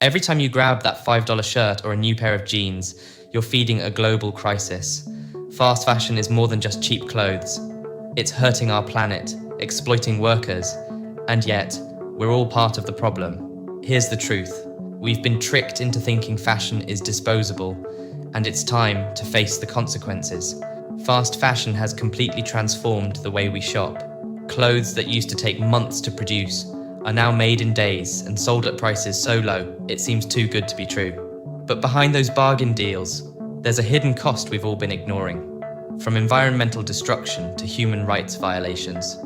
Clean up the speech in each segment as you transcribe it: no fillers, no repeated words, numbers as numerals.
Every time you grab that $5 shirt or a new pair of jeans, you're feeding a global crisis. Fast fashion is more than just cheap clothes. It's hurting our planet, exploiting workers, and yet, we're all part of the problem. Here's the truth. We've been tricked into thinking fashion is disposable, and it's time to face the consequences. Fast fashion has completely transformed the way we shop. Clothes that used to take months to produce are now made in days and sold at prices so low, it seems too good to be true. But behind those bargain deals, there's a hidden cost we've all been ignoring. From environmental destruction to human rights violations,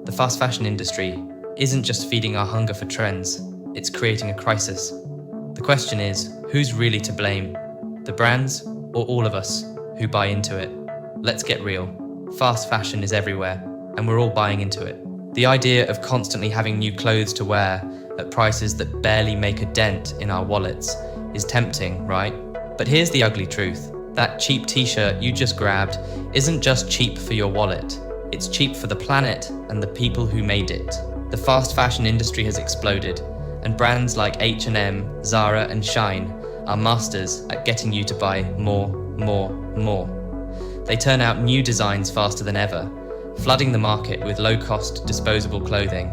the fast fashion industry isn't just feeding our hunger for trends, it's creating a crisis. The question is, who's really to blame? The brands or all of us who buy into it? Let's get real. Fast fashion is everywhere, and we're all buying into it. The idea of constantly having new clothes to wear at prices that barely make a dent in our wallets is tempting, right? But here's the ugly truth. That cheap t-shirt you just grabbed isn't just cheap for your wallet. It's cheap for the planet and the people who made it. The fast fashion industry has exploded, and brands like H&M, Zara, and Shine are masters at getting you to buy more. They turn out new designs faster than ever, flooding the market with low-cost, disposable clothing.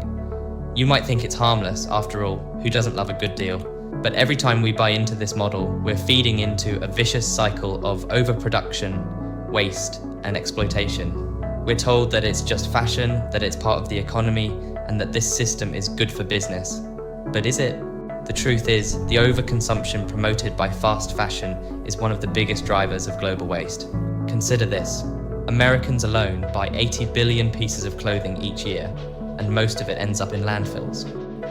You might think it's harmless, after all, who doesn't love a good deal? But every time we buy into this model, we're feeding into a vicious cycle of overproduction, waste, and exploitation. We're told that it's just fashion, that it's part of the economy, and that this system is good for business. But is it? The truth is, the overconsumption promoted by fast fashion is one of the biggest drivers of global waste. Consider this. Americans alone buy 80 billion pieces of clothing each year, and most of it ends up in landfills.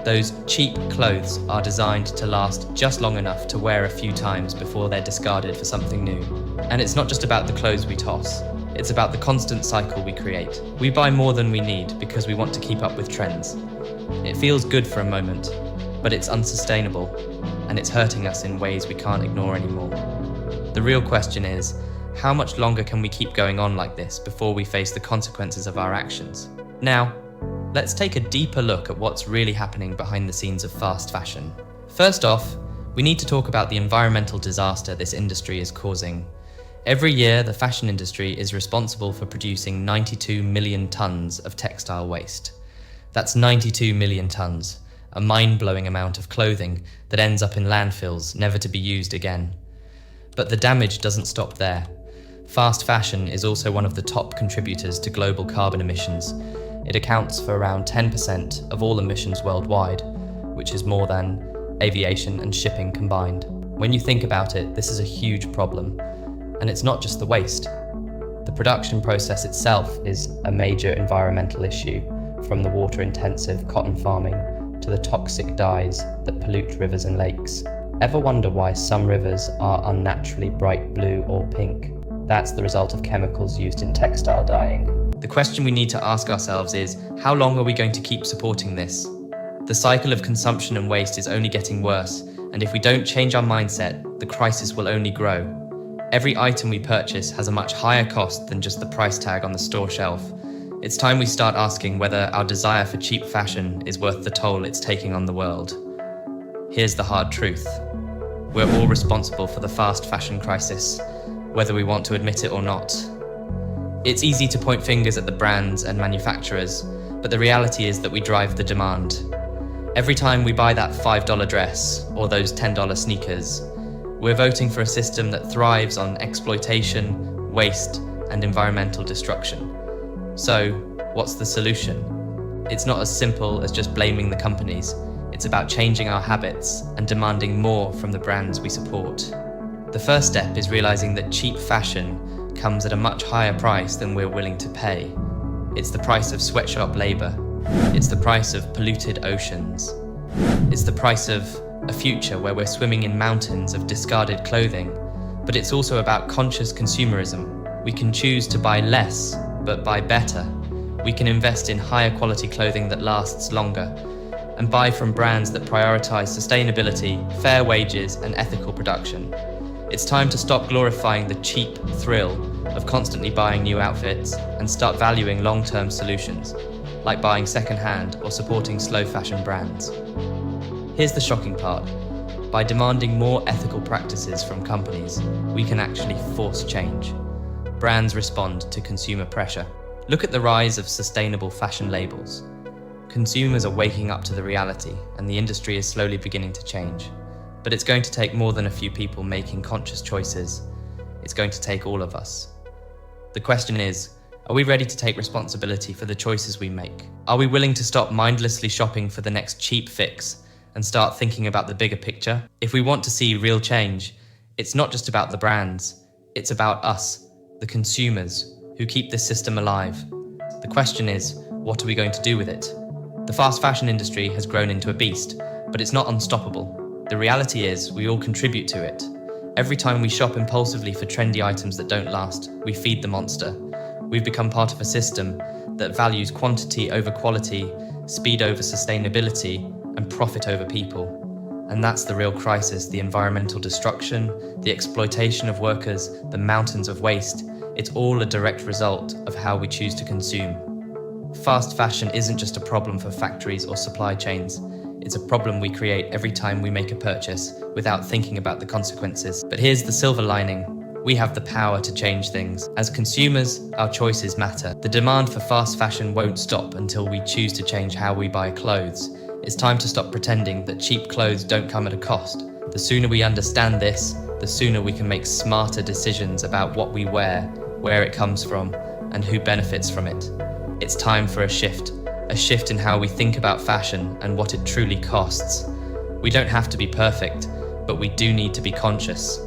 Those cheap clothes are designed to last just long enough to wear a few times before they're discarded for something new. And it's not just about the clothes we toss, it's about the constant cycle we create. We buy more than we need because we want to keep up with trends. It feels good for a moment, but it's unsustainable, and it's hurting us in ways we can't ignore anymore. The real question is, how much longer can we keep going on like this before we face the consequences of our actions? Now, let's take a deeper look at what's really happening behind the scenes of fast fashion. First off, we need to talk about the environmental disaster this industry is causing. Every year, the fashion industry is responsible for producing 92 million tons of textile waste. That's 92 million tons, a mind-blowing amount of clothing that ends up in landfills, never to be used again. But the damage doesn't stop there. Fast fashion is also one of the top contributors to global carbon emissions. It accounts for around 10% of all emissions worldwide, which is more than aviation and shipping combined. When you think about it, this is a huge problem. And it's not just the waste. The production process itself is a major environmental issue, from the water-intensive cotton farming to the toxic dyes that pollute rivers and lakes. Ever wonder why some rivers are unnaturally bright blue or pink? That's the result of chemicals used in textile dyeing. The question we need to ask ourselves is, how long are we going to keep supporting this? The cycle of consumption and waste is only getting worse, and if we don't change our mindset, the crisis will only grow. Every item we purchase has a much higher cost than just the price tag on the store shelf. It's time we start asking whether our desire for cheap fashion is worth the toll it's taking on the world. Here's the hard truth. We're all responsible for the fast fashion crisis, whether we want to admit it or not. It's easy to point fingers at the brands and manufacturers, but the reality is that we drive the demand. Every time we buy that $5 dress or those $10 sneakers, we're voting for a system that thrives on exploitation, waste, and environmental destruction. So, what's the solution? It's not as simple as just blaming the companies. It's about changing our habits and demanding more from the brands we support. The first step is realizing that cheap fashion comes at a much higher price than we're willing to pay. It's the price of sweatshop labor. It's the price of polluted oceans. It's the price of a future where we're swimming in mountains of discarded clothing. But it's also about conscious consumerism. We can choose to buy less, but buy better. We can invest in higher quality clothing that lasts longer, and buy from brands that prioritize sustainability, fair wages, and ethical production. It's time to stop glorifying the cheap thrill of constantly buying new outfits and start valuing long-term solutions, like buying second-hand or supporting slow fashion brands. Here's the shocking part. By demanding more ethical practices from companies, we can actually force change. Brands respond to consumer pressure. Look at the rise of sustainable fashion labels. Consumers are waking up to the reality, and the industry is slowly beginning to change. But it's going to take more than a few people making conscious choices. It's going to take all of us. The question is, are we ready to take responsibility for the choices we make? Are we willing to stop mindlessly shopping for the next cheap fix and start thinking about the bigger picture? If we want to see real change, it's not just about the brands, it's about us, the consumers, who keep this system alive. The question is, what are we going to do with it? The fast fashion industry has grown into a beast, but it's not unstoppable. The reality is, we all contribute to it. Every time we shop impulsively for trendy items that don't last, we feed the monster. We've become part of a system that values quantity over quality, speed over sustainability, and profit over people. And that's the real crisis: the environmental destruction, the exploitation of workers, the mountains of waste. It's all a direct result of how we choose to consume. Fast fashion isn't just a problem for factories or supply chains. It's a problem we create every time we make a purchase without thinking about the consequences. But here's the silver lining. We have the power to change things. As consumers, our choices matter. The demand for fast fashion won't stop until we choose to change how we buy clothes. It's time to stop pretending that cheap clothes don't come at a cost. The sooner we understand this, the sooner we can make smarter decisions about what we wear, where it comes from, and who benefits from it. It's time for a shift in how we think about fashion and what it truly costs. We don't have to be perfect, but we do need to be conscious.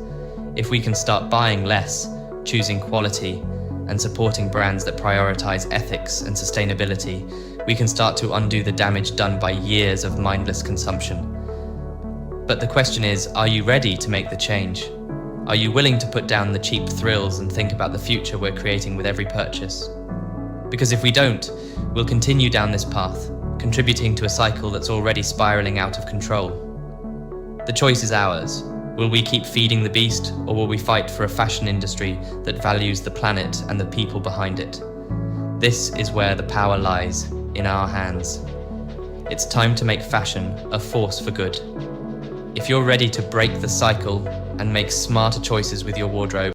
If we can start buying less, choosing quality, and supporting brands that prioritize ethics and sustainability, we can start to undo the damage done by years of mindless consumption. But the question is, are you ready to make the change? Are you willing to put down the cheap thrills and think about the future we're creating with every purchase? Because if we don't, we'll continue down this path, contributing to a cycle that's already spiraling out of control. The choice is ours. Will we keep feeding the beast, or will we fight for a fashion industry that values the planet and the people behind it? This is where the power lies, in our hands. It's time to make fashion a force for good. If you're ready to break the cycle and make smarter choices with your wardrobe,